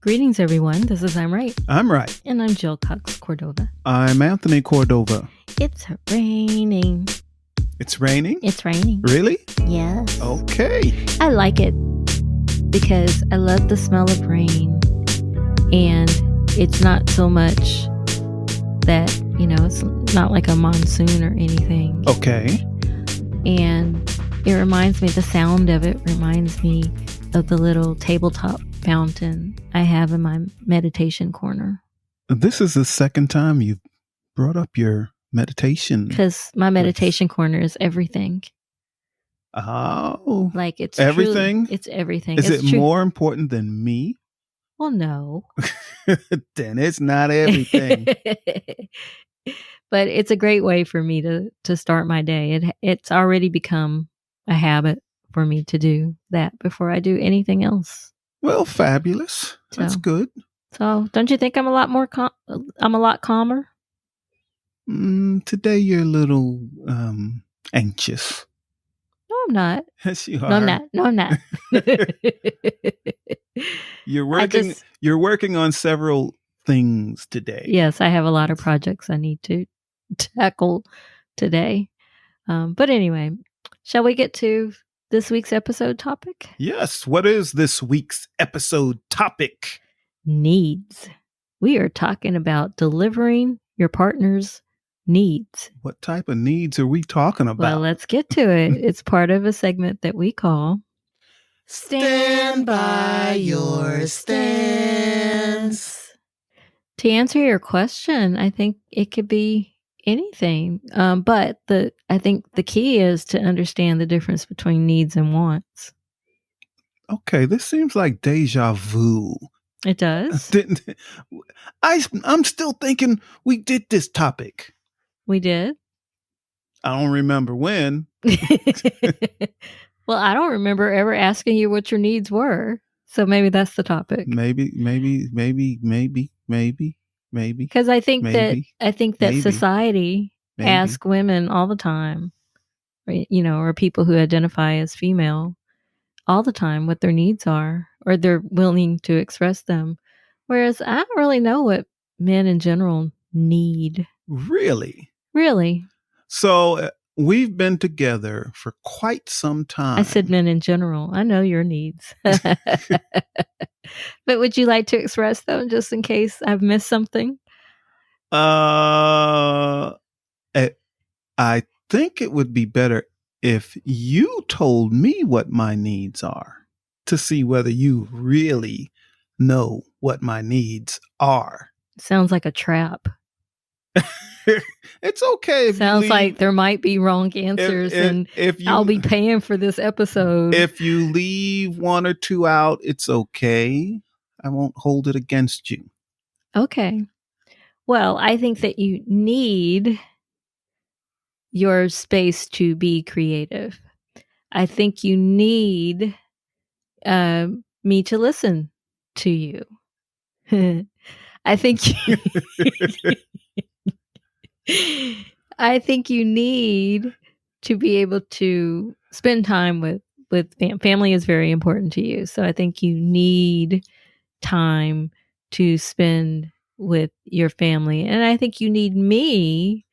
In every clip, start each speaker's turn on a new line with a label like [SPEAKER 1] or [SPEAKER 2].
[SPEAKER 1] Greetings, everyone. This is I'm Right.
[SPEAKER 2] I'm right.
[SPEAKER 1] And I'm Jill Cox Cordova.
[SPEAKER 2] I'm Anthony Cordova.
[SPEAKER 1] It's raining.
[SPEAKER 2] It's raining?
[SPEAKER 1] It's raining.
[SPEAKER 2] Really?
[SPEAKER 1] Yes.
[SPEAKER 2] Okay.
[SPEAKER 1] I like it because I love the smell of rain. And it's not so much that, it's not like a monsoon or anything.
[SPEAKER 2] Okay.
[SPEAKER 1] And it reminds me, the sound of it reminds me of the little tabletop fountain I have in my meditation corner.
[SPEAKER 2] This is the second time you've brought up your meditation.
[SPEAKER 1] Because my meditation corner is everything.
[SPEAKER 2] Oh.
[SPEAKER 1] Like it's
[SPEAKER 2] everything?
[SPEAKER 1] It's everything.
[SPEAKER 2] Is it more important than me?
[SPEAKER 1] Well, no.
[SPEAKER 2] Then it's not everything.
[SPEAKER 1] But it's a great way for me to start my day. It's already become a habit for me to do that before I do anything else.
[SPEAKER 2] Well, fabulous. That's good.
[SPEAKER 1] So, don't you think I'm a lot more I'm a lot calmer?
[SPEAKER 2] Today you're a little anxious.
[SPEAKER 1] No, I'm not.
[SPEAKER 2] Yes, you are.
[SPEAKER 1] No, I'm not.
[SPEAKER 2] You're working on several things today.
[SPEAKER 1] Yes, I have a lot of projects I need to tackle today. But anyway, shall we get to this week's episode topic?
[SPEAKER 2] Yes. What is this week's episode topic?
[SPEAKER 1] Needs. We are talking about delivering your partner's needs.
[SPEAKER 2] What type of needs are we talking about?
[SPEAKER 1] Well, let's get to it. It's part of a segment that we call
[SPEAKER 3] Stand by your stance.
[SPEAKER 1] To answer your question, I think it could be anything. But I think the key is to understand the difference between needs and wants.
[SPEAKER 2] Okay, this seems like deja vu.
[SPEAKER 1] It does.
[SPEAKER 2] I'm still thinking we did this topic.
[SPEAKER 1] We did?
[SPEAKER 2] I don't remember when.
[SPEAKER 1] Well, I don't remember ever asking you what your needs were. So maybe that's the topic.
[SPEAKER 2] Maybe.
[SPEAKER 1] Because I think that society asks women all the time, or people who identify as female all the time what their needs are, or they're willing to express them. Whereas I don't really know what men in general need.
[SPEAKER 2] Really?
[SPEAKER 1] Really.
[SPEAKER 2] So we've been together for quite some time.
[SPEAKER 1] I said men in general. I know your needs. But would you like to express them just in case I've missed something?
[SPEAKER 2] I think it would be better if you told me what my needs are to see whether you really know what my needs are.
[SPEAKER 1] Sounds like a trap.
[SPEAKER 2] It's okay.
[SPEAKER 1] Sounds like there might be wrong answers, and I'll be paying for this episode.
[SPEAKER 2] If you leave one or two out, it's okay. I won't hold it against you.
[SPEAKER 1] Okay. Well, I think that you need your space to be creative. I think you need me to listen to you. I think I think you need to be able to spend time with family is very important to you. So I think you need time to spend with your family. And I think you need me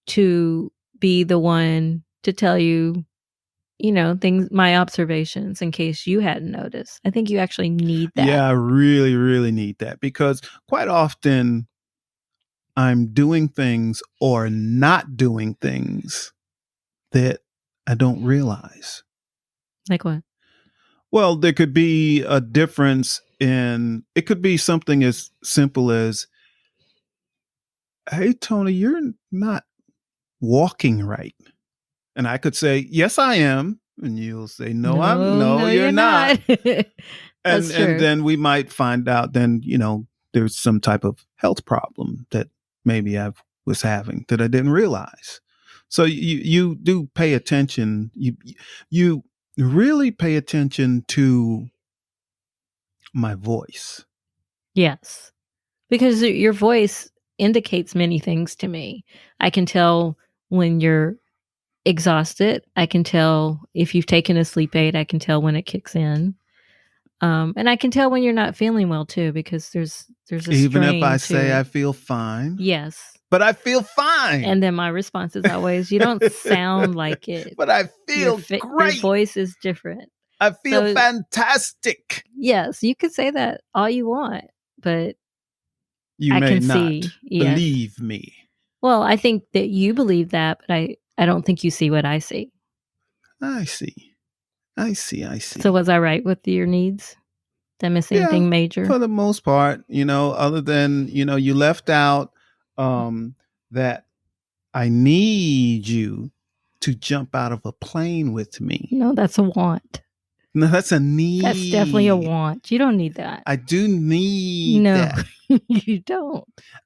[SPEAKER 1] to be the one to tell you, things, my observations, in case you hadn't noticed. I think you actually need that.
[SPEAKER 2] Yeah, I really, really need that, because quite often I'm doing things or not doing things that I don't realize.
[SPEAKER 1] Like what?
[SPEAKER 2] Well, there could be a difference it could be something as simple as, hey, Tony, you're not walking right. And I could say, yes, I am. And you'll say, no, you're not. and then we might find out there's some type of health problem that maybe I was having that I didn't realize. So you do pay attention. You really pay attention to my voice.
[SPEAKER 1] Yes, because your voice indicates many things to me. I can tell when you're exhausted. I can tell if you've taken a sleep aid. I can tell when it kicks in. And I can tell when you're not feeling well too, because there's a
[SPEAKER 2] even if I
[SPEAKER 1] to
[SPEAKER 2] say
[SPEAKER 1] it.
[SPEAKER 2] I feel fine.
[SPEAKER 1] Yes.
[SPEAKER 2] But I feel fine.
[SPEAKER 1] And then my response is always, you don't sound like it.
[SPEAKER 2] But I feel great.
[SPEAKER 1] Your voice is different.
[SPEAKER 2] I feel fantastic.
[SPEAKER 1] Yes, you can say that all you want, but
[SPEAKER 2] I may not believe me.
[SPEAKER 1] Well, I think that you believe that, but I don't think you see what I see.
[SPEAKER 2] I see.
[SPEAKER 1] So was I right with your needs? Did I miss anything major?
[SPEAKER 2] For the most part, other than, you left out that I need you to jump out of a plane with me.
[SPEAKER 1] No, that's a want.
[SPEAKER 2] No, that's a need.
[SPEAKER 1] That's definitely a want. You don't need that.
[SPEAKER 2] I do need that.
[SPEAKER 1] No, you don't.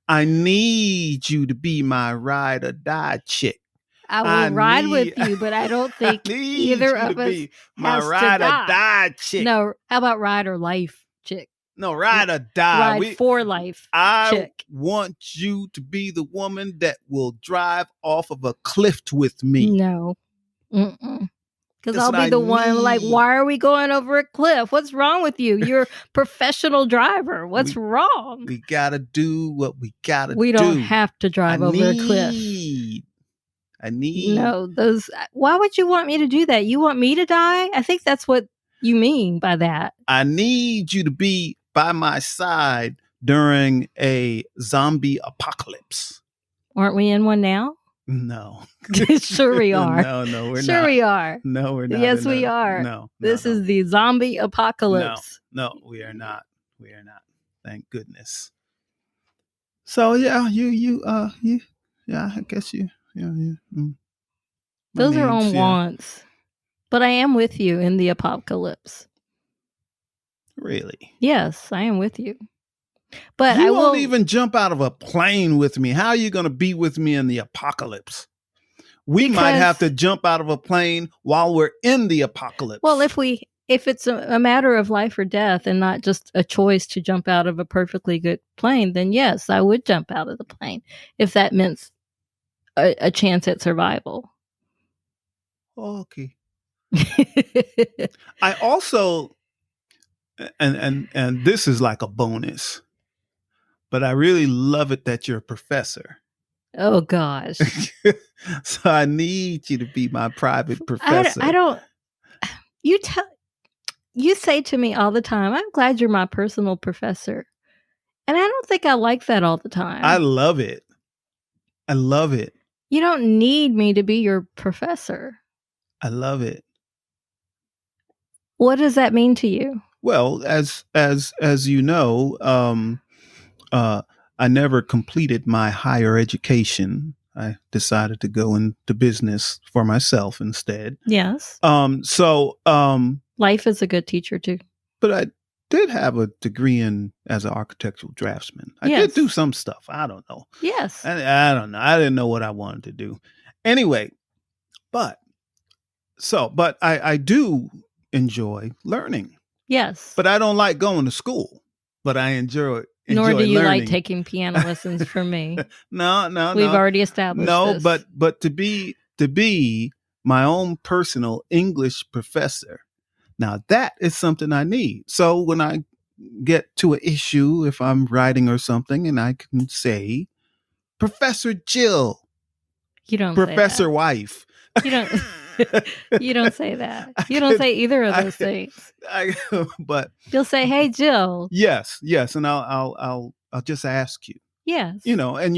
[SPEAKER 2] I need you to be my ride or die chick.
[SPEAKER 1] I will ride with you, but I don't think either of us
[SPEAKER 2] my
[SPEAKER 1] has
[SPEAKER 2] ride
[SPEAKER 1] to die.
[SPEAKER 2] or die chick.
[SPEAKER 1] No, how about ride or life chick?
[SPEAKER 2] No, ride or die.
[SPEAKER 1] Ride for life.
[SPEAKER 2] I want you to be the woman that will drive off of a cliff with me.
[SPEAKER 1] No. Because I'll be the one like, why are we going over a cliff? What's wrong with you? You're a professional driver. What's wrong?
[SPEAKER 2] We got to do what we got to do.
[SPEAKER 1] We don't have to drive over a cliff.
[SPEAKER 2] I need.
[SPEAKER 1] No, why would you want me to do that? You want me to die? I think that's what you mean by that.
[SPEAKER 2] I need you to be by my side during a zombie apocalypse.
[SPEAKER 1] Aren't we in one now?
[SPEAKER 2] No.
[SPEAKER 1] Sure we are.
[SPEAKER 2] No, we're not.
[SPEAKER 1] Sure we are.
[SPEAKER 2] No, we're not.
[SPEAKER 1] Yes, we are.
[SPEAKER 2] No.
[SPEAKER 1] This is the zombie apocalypse.
[SPEAKER 2] No, we are not. We are not. Thank goodness. So yeah, I guess you.
[SPEAKER 1] Those are on wants. But I am with you in the apocalypse.
[SPEAKER 2] Really?
[SPEAKER 1] Yes, I am with you. But
[SPEAKER 2] you won't even jump out of a plane with me. How are you going to be with me in the apocalypse? We might have to jump out of a plane while we're in the apocalypse.
[SPEAKER 1] Well, if it's a matter of life or death and not just a choice to jump out of a perfectly good plane, then yes, I would jump out of the plane if that meant a chance at survival.
[SPEAKER 2] Okay. I also, and this is like a bonus, but I really love it that you're a professor.
[SPEAKER 1] Oh gosh.
[SPEAKER 2] So I need you to be my private professor.
[SPEAKER 1] You say to me all the time, I'm glad you're my personal professor. And I don't think I like that all the time.
[SPEAKER 2] I love it. I love it.
[SPEAKER 1] You don't need me to be your professor.
[SPEAKER 2] I love it.
[SPEAKER 1] What does that mean to you?
[SPEAKER 2] Well, as you know, I never completed my higher education. I decided to go into business for myself instead.
[SPEAKER 1] Yes.
[SPEAKER 2] So
[SPEAKER 1] life is a good teacher too.
[SPEAKER 2] But I did have a degree as an architectural draftsman. I did do some stuff. I don't know.
[SPEAKER 1] Yes.
[SPEAKER 2] I don't know. I didn't know what I wanted to do. Anyway, but I do enjoy learning.
[SPEAKER 1] Yes.
[SPEAKER 2] But I don't like going to school. But I enjoy
[SPEAKER 1] Nor do you
[SPEAKER 2] learning.
[SPEAKER 1] like taking piano lessons from me.
[SPEAKER 2] No.
[SPEAKER 1] We've already established this.
[SPEAKER 2] but to be my own personal English professor. Now that is something I need. So when I get to an issue, if I'm writing or something, and I can say, Professor Jill.
[SPEAKER 1] You don't
[SPEAKER 2] Professor
[SPEAKER 1] say that.
[SPEAKER 2] Wife.
[SPEAKER 1] You don't you don't say that. You don't say either of those things.
[SPEAKER 2] But
[SPEAKER 1] you'll say, "Hey, Jill."
[SPEAKER 2] Yes, and I'll just ask you.
[SPEAKER 1] Yes.
[SPEAKER 2] And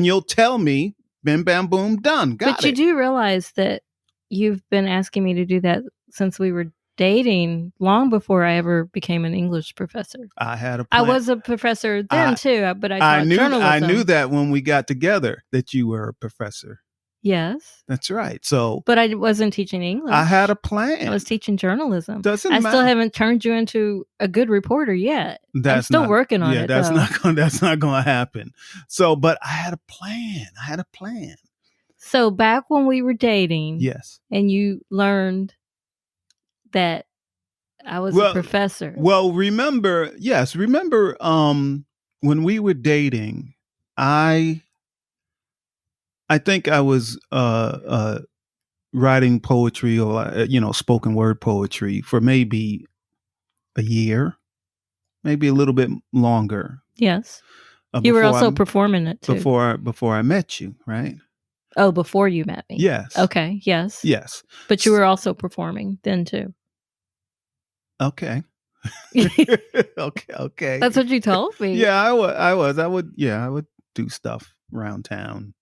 [SPEAKER 2] you'll tell me, bim bam boom, done. Got it.
[SPEAKER 1] But you do realize that you've been asking me to do that since we were dating, long before I ever became an English professor.
[SPEAKER 2] I had a plan.
[SPEAKER 1] I was a professor then too, but I taught journalism.
[SPEAKER 2] I knew that when we got together that you were a professor.
[SPEAKER 1] Yes.
[SPEAKER 2] That's right. So,
[SPEAKER 1] but I wasn't teaching English.
[SPEAKER 2] I had a plan.
[SPEAKER 1] I was teaching journalism.
[SPEAKER 2] Doesn't matter.
[SPEAKER 1] I still haven't turned you into a good reporter yet. I'm still working on it.
[SPEAKER 2] That's not going to happen. So, but I had a plan.
[SPEAKER 1] So back when we were dating,
[SPEAKER 2] yes,
[SPEAKER 1] and you learned that I was a professor.
[SPEAKER 2] Well, remember when we were dating, I think I was writing poetry or spoken word poetry for maybe a year, maybe a little bit longer.
[SPEAKER 1] Yes. You were also performing it too.
[SPEAKER 2] Before I met you, right?
[SPEAKER 1] Oh, before you met me.
[SPEAKER 2] Yes.
[SPEAKER 1] Okay. Yes.
[SPEAKER 2] Yes.
[SPEAKER 1] But you were also performing then too.
[SPEAKER 2] Okay. Okay.
[SPEAKER 1] That's what you told me.
[SPEAKER 2] Yeah, I would do stuff around town.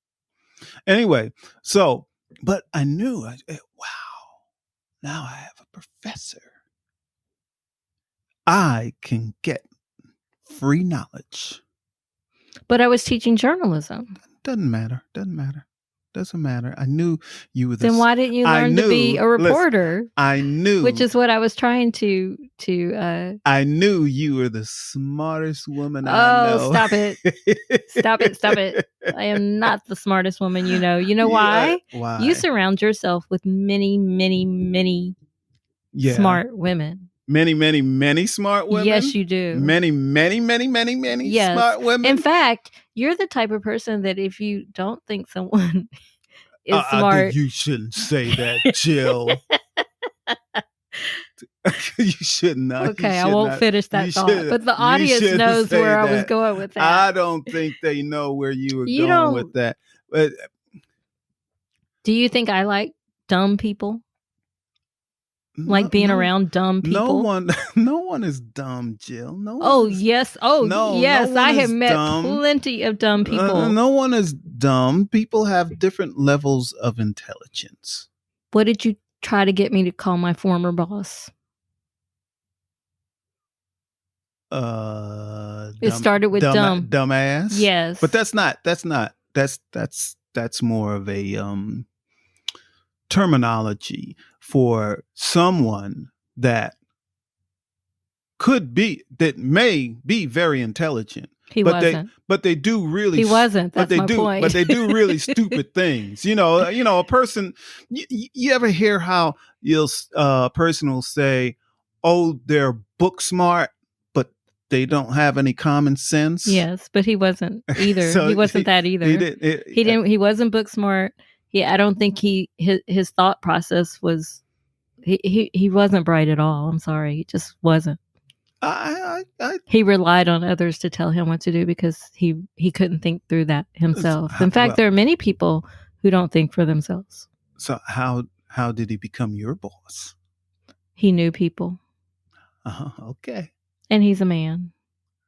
[SPEAKER 2] Anyway, so, but I knew, wow, now I have a professor. I can get free knowledge.
[SPEAKER 1] But I was teaching journalism.
[SPEAKER 2] Doesn't matter. Doesn't matter. I knew you were
[SPEAKER 1] Then why didn't you learn to be a reporter?
[SPEAKER 2] Listen, I knew.
[SPEAKER 1] Which is what I was trying to
[SPEAKER 2] I knew you were the smartest woman I know.
[SPEAKER 1] Oh, stop it. Stop it. I am not the smartest woman you know. You know why?
[SPEAKER 2] Why?
[SPEAKER 1] You surround yourself with many, many, many smart women.
[SPEAKER 2] Many, many, many smart women?
[SPEAKER 1] Yes, you do.
[SPEAKER 2] Many, many, many, many, many smart women?
[SPEAKER 1] In fact, you're the type of person that if you don't think someone is smart...
[SPEAKER 2] You shouldn't say that, Jill. You should not.
[SPEAKER 1] Okay, I won't finish that thought. But the audience knows where I was going with that.
[SPEAKER 2] I don't think they know where you were going with that. But
[SPEAKER 1] do you think I like dumb people? Like being around dumb people?
[SPEAKER 2] No one is dumb, Jill.
[SPEAKER 1] Yes. I have met plenty of dumb people.
[SPEAKER 2] No one is dumb. People have different levels of intelligence.
[SPEAKER 1] What did you try to get me to call my former boss? It started with dumb.
[SPEAKER 2] Dumbass?
[SPEAKER 1] Yes.
[SPEAKER 2] But that's more of a terminology for someone that may be very intelligent.
[SPEAKER 1] He wasn't.
[SPEAKER 2] But they do really.
[SPEAKER 1] He wasn't. That's my point.
[SPEAKER 2] But they do really stupid things. You know, a person. You ever hear how a person will say, "Oh, they're book smart, but they don't have any common sense."
[SPEAKER 1] Yes, but he wasn't either. So he wasn't that either. He wasn't book smart. I don't think his thought process was. He wasn't bright at all. I'm sorry, he just wasn't. He relied on others to tell him what to do because he couldn't think through that himself. In fact, there are many people who don't think for themselves.
[SPEAKER 2] So how did he become your boss?
[SPEAKER 1] He knew people.
[SPEAKER 2] Okay.
[SPEAKER 1] And he's a man.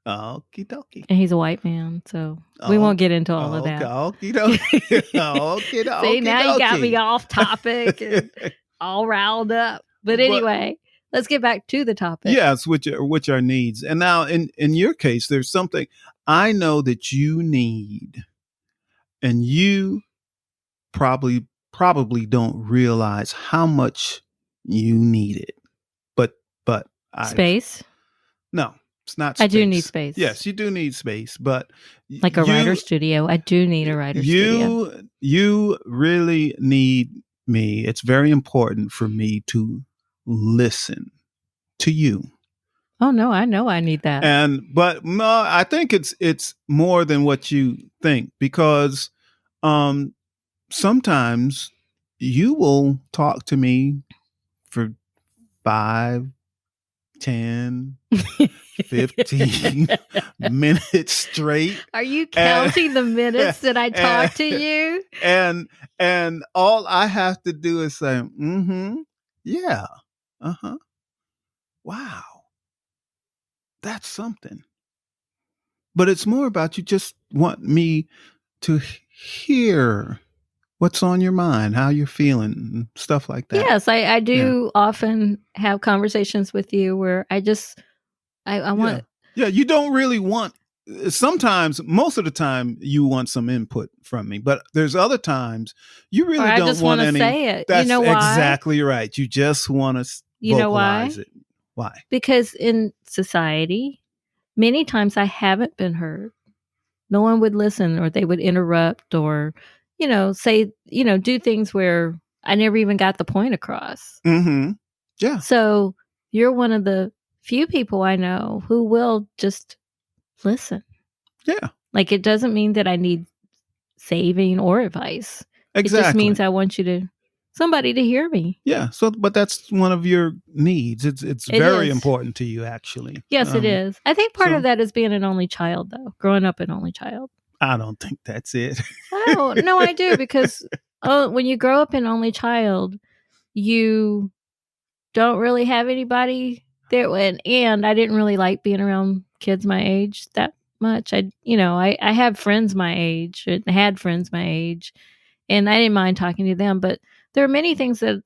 [SPEAKER 2] Okie dokie.
[SPEAKER 1] And he's a white man, so we won't get into all of that.
[SPEAKER 2] Okie dokie.
[SPEAKER 1] See, now you got me off topic and all riled up. But anyway, let's get back to the topic.
[SPEAKER 2] Yes, which are needs. And now in your case, there's something I know that you need, and you probably don't realize how much you need it. But
[SPEAKER 1] space?
[SPEAKER 2] No, it's not space.
[SPEAKER 1] I do need space.
[SPEAKER 2] Yes, you do need space, but
[SPEAKER 1] like a writer's studio. I do need a writer's studio.
[SPEAKER 2] You really need me. It's very important for me to listen to you.
[SPEAKER 1] Oh no, I know I need that.
[SPEAKER 2] But no, I think it's more than what you think, because sometimes you will talk to me for 5, 10, 15 minutes straight.
[SPEAKER 1] Are you counting the minutes that I talk to you?
[SPEAKER 2] And all I have to do is say, yeah, wow, that's something. But it's more about you just want me to hear what's on your mind, how you're feeling, stuff like that.
[SPEAKER 1] Yes, I do often have conversations with you where I want...
[SPEAKER 2] Yeah, you don't really want... Sometimes, most of the time, you want some input from me. But there's other times you really don't
[SPEAKER 1] just
[SPEAKER 2] want
[SPEAKER 1] any... say it.
[SPEAKER 2] That's
[SPEAKER 1] you know why?
[SPEAKER 2] Exactly right. You just want to vocalize it. Why?
[SPEAKER 1] Because in society, many times I haven't been heard. No one would listen, or they would interrupt, or... say, do things where I never even got the point across.
[SPEAKER 2] Mm-hmm. Yeah.
[SPEAKER 1] So you're one of the few people I know who will just listen.
[SPEAKER 2] Yeah.
[SPEAKER 1] Like, it doesn't mean that I need saving or advice.
[SPEAKER 2] Exactly.
[SPEAKER 1] It just means I want you to somebody to hear me.
[SPEAKER 2] Yeah. So, but that's one of your needs. It's very important to you, actually.
[SPEAKER 1] Yes, it is. I think part of that is being an only child, though. Growing up an only child.
[SPEAKER 2] I don't think that's it.
[SPEAKER 1] Oh, no, I do, because when you grow up an only child, you don't really have anybody there. And I didn't really like being around kids my age that much. I have friends my age, and had friends my age, and I didn't mind talking to them. But there are many things that,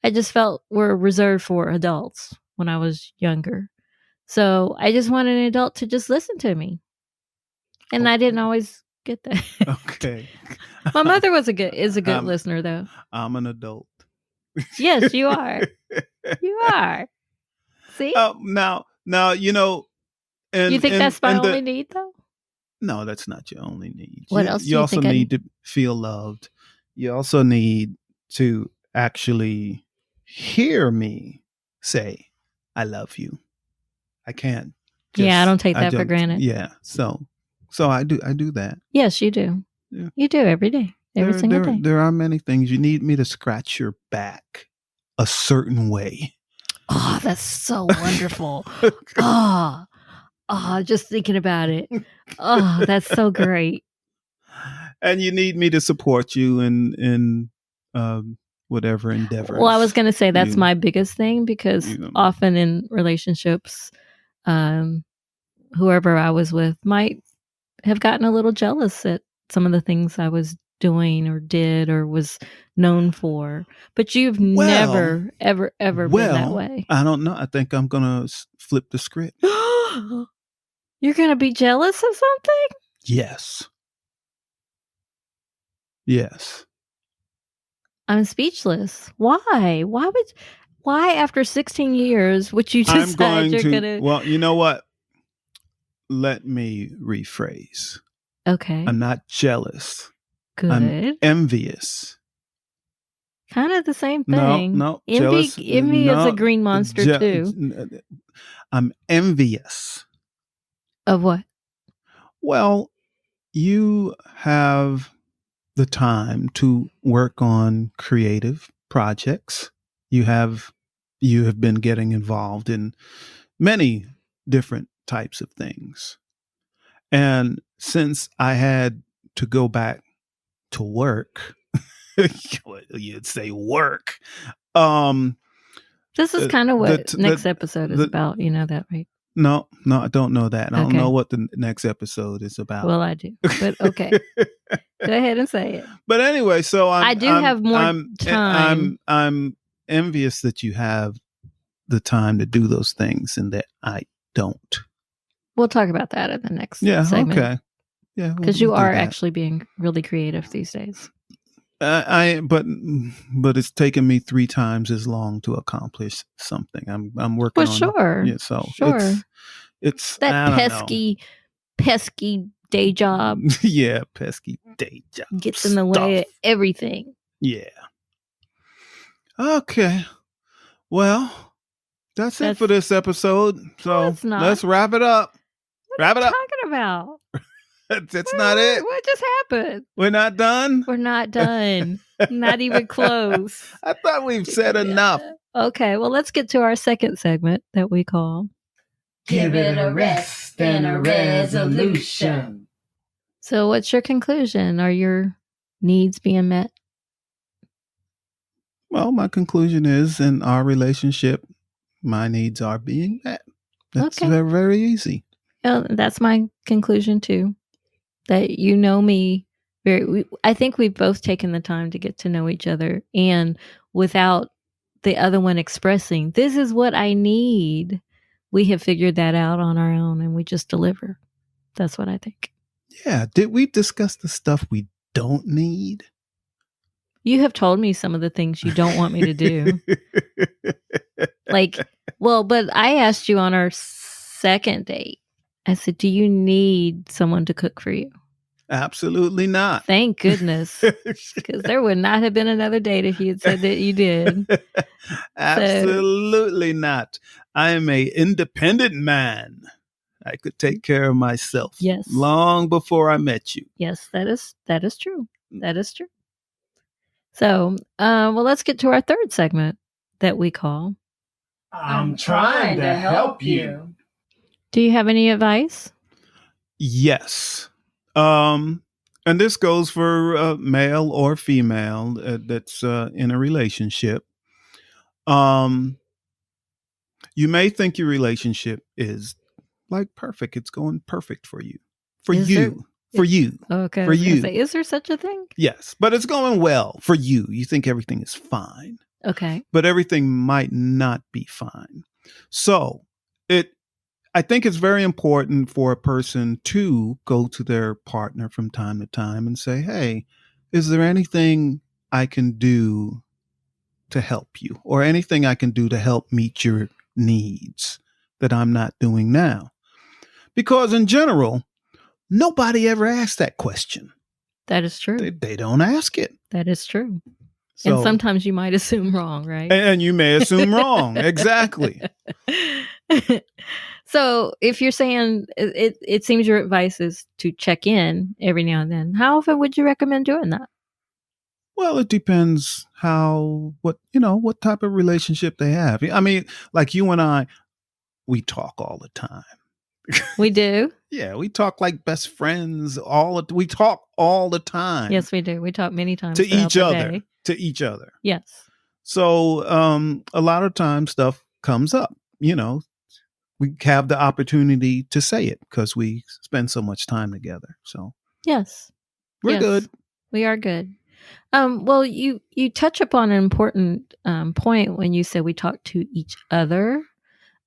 [SPEAKER 1] I just felt were reserved for adults when I was younger. So I just wanted an adult to just listen to me. And I didn't always get that.
[SPEAKER 2] Okay.
[SPEAKER 1] My mother is a good listener, though.
[SPEAKER 2] I'm an adult.
[SPEAKER 1] Yes, you are. You are. See?
[SPEAKER 2] Now, and
[SPEAKER 1] you think that's my only need, though?
[SPEAKER 2] No, that's not your only need.
[SPEAKER 1] What else?
[SPEAKER 2] You also need to feel loved. You also need to actually hear me say, "I love you." I can't.
[SPEAKER 1] I don't take that for granted.
[SPEAKER 2] Yeah. So I do that.
[SPEAKER 1] Yes, you do. Yeah. You do every day. Every single day.
[SPEAKER 2] There are many things. You need me to scratch your back a certain way.
[SPEAKER 1] Oh, that's so wonderful. Just thinking about it. Oh, that's so great.
[SPEAKER 2] And you need me to support you in whatever endeavors.
[SPEAKER 1] Well, I was going to say that's my biggest thing, because often in relationships, whoever I was with might have gotten a little jealous at some of the things I was doing or did or was known for. But you've never, ever been that way.
[SPEAKER 2] I don't know. I think I'm going to flip the script.
[SPEAKER 1] You're going to be jealous of something?
[SPEAKER 2] Yes.
[SPEAKER 1] I'm speechless. Why? Why after 16 years would you decide you're going to...
[SPEAKER 2] Well, you know what? Let me rephrase.
[SPEAKER 1] Okay.
[SPEAKER 2] I'm not jealous.
[SPEAKER 1] Good.
[SPEAKER 2] I'm envious.
[SPEAKER 1] Kind of the same thing.
[SPEAKER 2] No.
[SPEAKER 1] Envy is a green monster too.
[SPEAKER 2] I'm envious.
[SPEAKER 1] Of what?
[SPEAKER 2] Well, you have the time to work on creative projects. You have been getting involved in many different types of things. And since I had to go back to work, you'd say work.
[SPEAKER 1] This is kind of what next episode is about. You know that, right?
[SPEAKER 2] No, I don't know that. I don't know what the next episode is about.
[SPEAKER 1] Well, I do, but okay. Go ahead and say it.
[SPEAKER 2] But anyway, so
[SPEAKER 1] I do have more time.
[SPEAKER 2] I'm envious that you have the time to do those things and that I don't.
[SPEAKER 1] We'll talk about that in the next segment.
[SPEAKER 2] Okay. Yeah,
[SPEAKER 1] because you are actually being really creative these days.
[SPEAKER 2] But it's taken me 3 times as long to accomplish something. I'm working on.
[SPEAKER 1] Sure.
[SPEAKER 2] Yeah, so
[SPEAKER 1] sure.
[SPEAKER 2] It's
[SPEAKER 1] that pesky day job.
[SPEAKER 2] Yeah, pesky day job
[SPEAKER 1] gets in the way of everything.
[SPEAKER 2] Yeah. Okay. Well, that's it for this episode. So let's wrap it up.
[SPEAKER 1] What are you talking about?
[SPEAKER 2] That's not it.
[SPEAKER 1] What just happened?
[SPEAKER 2] We're not done?
[SPEAKER 1] We're not done. Not even close.
[SPEAKER 2] I thought we've said enough.
[SPEAKER 1] Okay, well, let's get to our second segment that we call
[SPEAKER 3] Give It a Rest and a Resolution.
[SPEAKER 1] So what's your conclusion? Are your needs being met?
[SPEAKER 2] Well, my conclusion is in our relationship, my needs are being met. That's very, very easy.
[SPEAKER 1] Well, that's my conclusion too. That you know me I think we've both taken the time to get to know each other, and without the other one expressing, this is what I need, we have figured that out on our own and we just deliver. That's what I think.
[SPEAKER 2] Yeah. Did we discuss the stuff we don't need?
[SPEAKER 1] You have told me some of the things you don't want me to do. But I asked you on our second date, I said, do you need someone to cook for you?
[SPEAKER 2] Absolutely not.
[SPEAKER 1] Thank goodness. Because there would not have been another date if you had said that you did.
[SPEAKER 2] Absolutely not. I am an independent man. I could take care of myself.
[SPEAKER 1] Yes.
[SPEAKER 2] Long before I met you.
[SPEAKER 1] Yes, that is true. That is true. So, well, let's get to our third segment that we call
[SPEAKER 3] I'm trying to help you.
[SPEAKER 1] Do you have any advice?
[SPEAKER 2] Yes. And this goes for male or female that's in a relationship. You may think your relationship is like perfect. It's going perfect for you. For you.
[SPEAKER 1] Okay.
[SPEAKER 2] For you.
[SPEAKER 1] Say, is there such a thing?
[SPEAKER 2] Yes. But it's going well for you. You think everything is fine.
[SPEAKER 1] Okay.
[SPEAKER 2] But everything might not be fine. So I think it's very important for a person to go to their partner from time to time and say, hey, is there anything I can do to help you, or anything I can do to help meet your needs that I'm not doing now? Because in general, nobody ever asks that question.
[SPEAKER 1] That is true.
[SPEAKER 2] They don't ask it.
[SPEAKER 1] That is true. So, and sometimes you might assume wrong, right?
[SPEAKER 2] And you may assume wrong. Exactly.
[SPEAKER 1] So if you're saying it seems your advice is to check in every now and then, how often would you recommend doing that?
[SPEAKER 2] Well, it depends what type of relationship they have. I mean, like you and I, we talk all the time.
[SPEAKER 1] We do?
[SPEAKER 2] Yeah, we talk like best friends. We talk all the time.
[SPEAKER 1] Yes, we do. We talk many times
[SPEAKER 2] to each other. To each other.
[SPEAKER 1] Yes.
[SPEAKER 2] So a lot of times stuff comes up. We have the opportunity to say it because we spend so much time together. So
[SPEAKER 1] yes,
[SPEAKER 2] we're good.
[SPEAKER 1] We are good. Well, you touch upon an important point when you said we talk to each other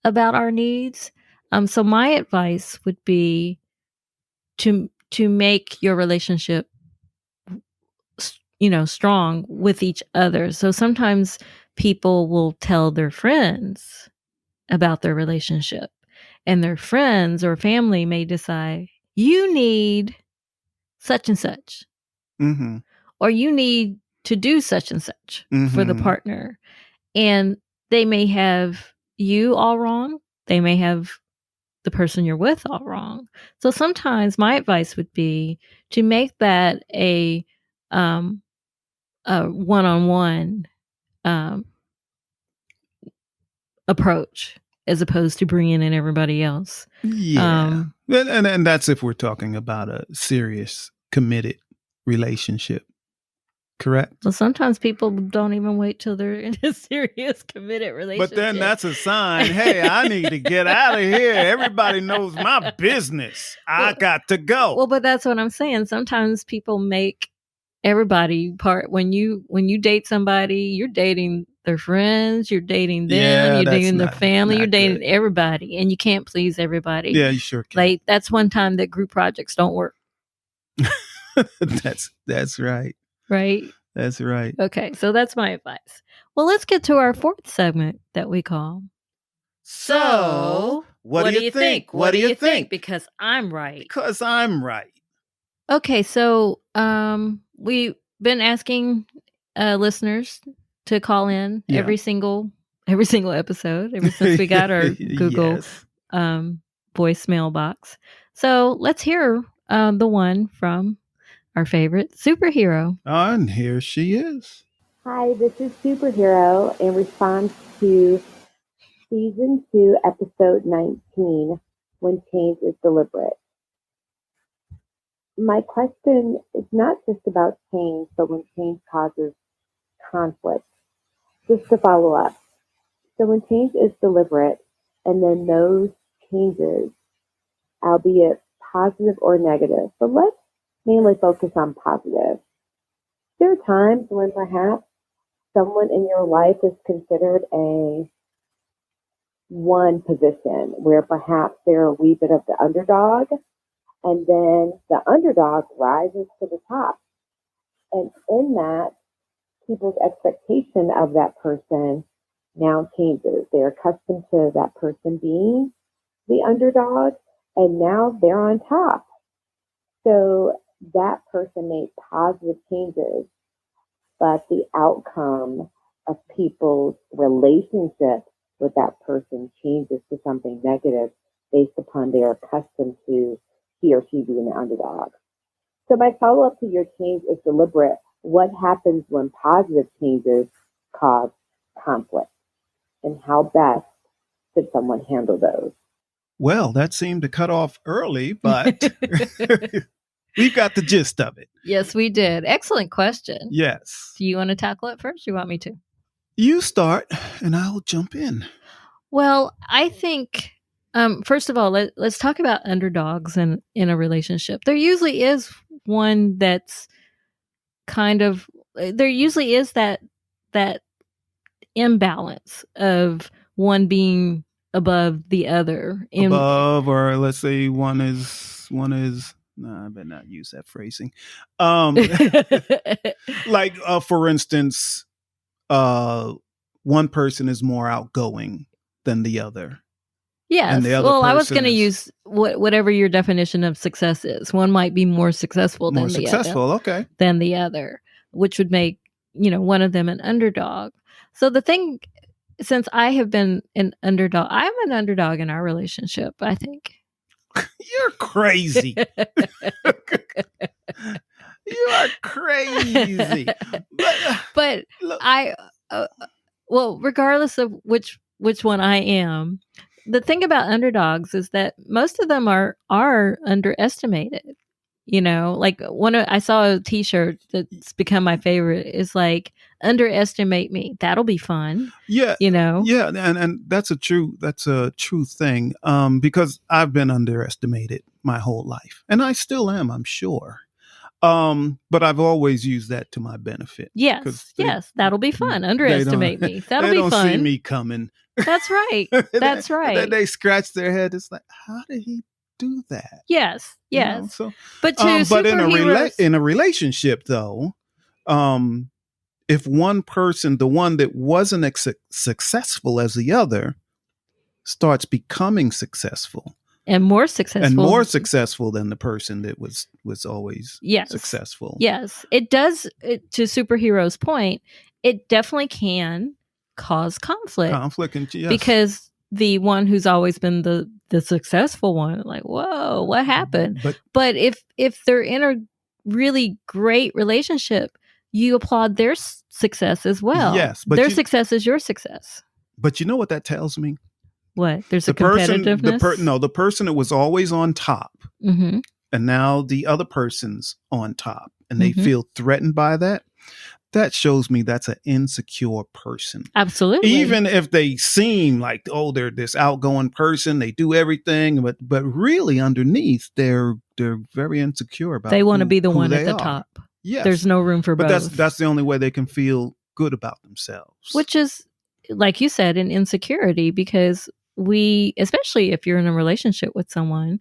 [SPEAKER 1] about our needs. So my advice would be to make your relationship, strong with each other. So sometimes people will tell their friends about their relationship, and their friends or family may decide you need such and such,
[SPEAKER 2] mm-hmm.
[SPEAKER 1] or you need to do such and such for the partner. And they may have you all wrong. They may have the person you're with all wrong. So sometimes my advice would be to make that a one-on-one approach as opposed to bringing in everybody else.
[SPEAKER 2] Yeah. And that's if we're talking about a serious, committed relationship. Correct.
[SPEAKER 1] Well, sometimes people don't even wait till they're in a serious, committed relationship.
[SPEAKER 2] But then that's a sign, hey, I need to get out of here. Everybody knows my business. I got to go.
[SPEAKER 1] Well, but that's what I'm saying. Sometimes people make everybody part. When you date somebody, you're dating their friends, you're dating them, you're dating their family, you're dating everybody, and you can't please everybody.
[SPEAKER 2] Yeah, you sure can.
[SPEAKER 1] Like, that's one time that group projects don't work.
[SPEAKER 2] That's right.
[SPEAKER 1] Right?
[SPEAKER 2] That's right.
[SPEAKER 1] Okay, so that's my advice. Well, let's get to our fourth segment that we call
[SPEAKER 2] So, what do you think? What do you think?
[SPEAKER 1] Because I'm right.
[SPEAKER 2] Because I'm right.
[SPEAKER 1] Okay, so we've been asking listeners to call in every single episode ever since we got our Google voicemail box. So let's hear the one from our favorite superhero.
[SPEAKER 2] And here she is.
[SPEAKER 4] Hi, this is Superhero in response to Season 2, Episode 19, When Change is Deliberate. My question is not just about change, but when change causes conflict. Just to follow up. So when change is deliberate, and then those changes, albeit positive or negative, but let's mainly focus on positive. There are times when perhaps someone in your life is considered a one position where perhaps they're a wee bit of the underdog, and then the underdog rises to the top. And in that, people's expectation of that person now changes. They're accustomed to that person being the underdog, and now they're on top. So that person made positive changes, but the outcome of people's relationship with that person changes to something negative based upon they're accustomed to he or she being the underdog. So my follow-up to your change is deliberate. what happens when positive changes cause conflict, and how best should someone handle those?
[SPEAKER 2] Well, that seemed to cut off early, but we've got the gist of it.
[SPEAKER 1] Yes, we did. Excellent question.
[SPEAKER 2] Yes.
[SPEAKER 1] Do you want to tackle it first? Or you want me to?
[SPEAKER 2] You start, and I'll jump in.
[SPEAKER 1] Well, I think, first of all, let's talk about underdogs in a relationship. There usually is one that's there usually is that imbalance of one being above the other.
[SPEAKER 2] Above, or let's say one is. No, I better not use that phrasing. Like, for instance, one person is more outgoing than the other.
[SPEAKER 1] Yes. Well, I was going to use whatever your definition of success is. One might be more successful than the other, which would make, one of them an underdog. So the thing, since I have been an underdog, I'm an underdog in our relationship, I think.
[SPEAKER 2] You're crazy. You are crazy.
[SPEAKER 1] But look, well, regardless of which one I am, the thing about underdogs is that most of them are underestimated. Like I saw a T-shirt that's become my favorite. Is like, underestimate me. That'll be fun.
[SPEAKER 2] Yeah. Yeah, and that's a true thing. Because I've been underestimated my whole life, and I still am, I'm sure. But I've always used that to my benefit.
[SPEAKER 1] Yes, that'll be fun. Underestimate me. That'll be fun.
[SPEAKER 2] They don't see me coming.
[SPEAKER 1] That's right. That's right.
[SPEAKER 2] Then they scratch their head. It's like, how did he do that?
[SPEAKER 1] Yes.
[SPEAKER 2] So,
[SPEAKER 1] but
[SPEAKER 2] in a relationship, though, if one person, the one that wasn't successful as the other, starts becoming successful. And more successful than the person that was always successful.
[SPEAKER 1] Yes, it does. To Superhero's point, it definitely can cause conflict. Because the one who's always been the successful one, like, whoa, what happened? But if they're in a really great relationship, you applaud their success as well.
[SPEAKER 2] Yes,
[SPEAKER 1] but their success is your success.
[SPEAKER 2] But you know what that tells me?
[SPEAKER 1] What? There's a competitiveness?
[SPEAKER 2] The person that was always on top,
[SPEAKER 1] mm-hmm.
[SPEAKER 2] and now the other person's on top, and they mm-hmm. feel threatened by that. That shows me that's an insecure person.
[SPEAKER 1] Absolutely.
[SPEAKER 2] Even if they seem like, they're this outgoing person, they do everything, but really underneath, they're very insecure about.
[SPEAKER 1] They want to be the one at the top.
[SPEAKER 2] Yes.
[SPEAKER 1] There's no room for both.
[SPEAKER 2] But that's the only way they can feel good about themselves.
[SPEAKER 1] Which is, like you said, an insecurity, because especially if you're in a relationship with someone,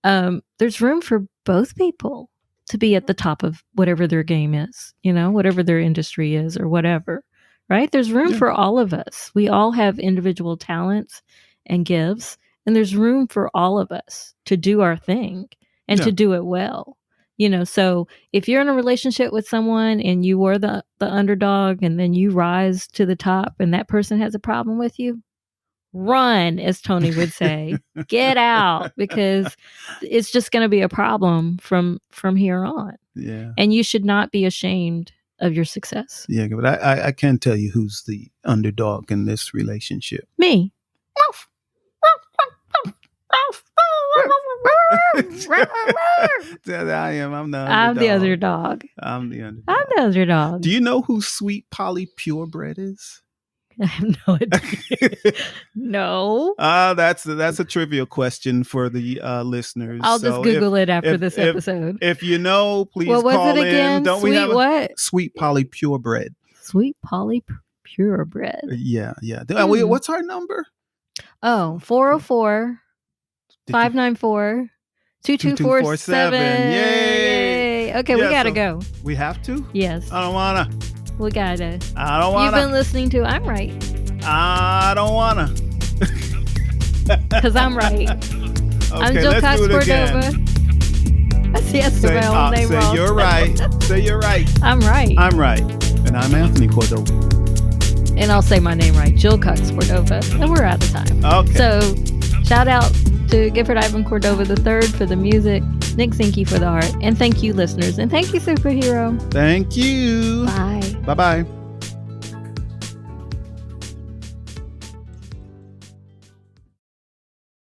[SPEAKER 1] there's room for both people to be at the top of whatever their game is, whatever their industry is or whatever, right? There's room for all of us. We all have individual talents and gifts, and there's room for all of us to do our thing and to do it well. So if you're in a relationship with someone and you were the underdog, and then you rise to the top and that person has a problem with you, run, as Tony would say. Get out, because it's just going to be a problem from here on.
[SPEAKER 2] Yeah.
[SPEAKER 1] And you should not be ashamed of your success.
[SPEAKER 2] Yeah, but I can tell you who's the underdog in this relationship.
[SPEAKER 1] Me.
[SPEAKER 2] I am. I'm the underdog.
[SPEAKER 1] I'm the underdog.
[SPEAKER 2] I'm the underdog.
[SPEAKER 1] I'm the underdog.
[SPEAKER 2] Do you know who Sweet Polly Purebred is?
[SPEAKER 1] I have no idea. No.
[SPEAKER 2] That's a trivial question for the listeners.
[SPEAKER 1] I'll just Google it after this episode.
[SPEAKER 2] If you know, please call in. Don't we have
[SPEAKER 1] what?
[SPEAKER 2] Sweet Polly Purebred?
[SPEAKER 1] Sweet Polly Purebred.
[SPEAKER 2] Yeah. What's our number?
[SPEAKER 1] 404 594 2247.
[SPEAKER 2] Yay!
[SPEAKER 1] Okay, we gotta go.
[SPEAKER 2] We have to?
[SPEAKER 1] Yes.
[SPEAKER 2] I don't wanna.
[SPEAKER 1] We gotta.
[SPEAKER 2] I don't wanna.
[SPEAKER 1] You've been listening to I'm Right.
[SPEAKER 2] I don't wanna.
[SPEAKER 1] Because I'm right.
[SPEAKER 2] Okay,
[SPEAKER 1] I'm Jill Cox Cordova. Yes, my own name wrong.
[SPEAKER 2] Say you're right. Say you're right.
[SPEAKER 1] I'm right.
[SPEAKER 2] I'm right. And I'm Anthony Cordova.
[SPEAKER 1] And I'll say my name right, Jill Cox Cordova. And we're out of time.
[SPEAKER 2] Okay.
[SPEAKER 1] So shout out to Gifford Ivan Cordova III for the music. Nick Zinke for the art. And thank you, listeners. And thank you, Superhero.
[SPEAKER 2] Thank you.
[SPEAKER 1] Bye.
[SPEAKER 2] Bye-bye.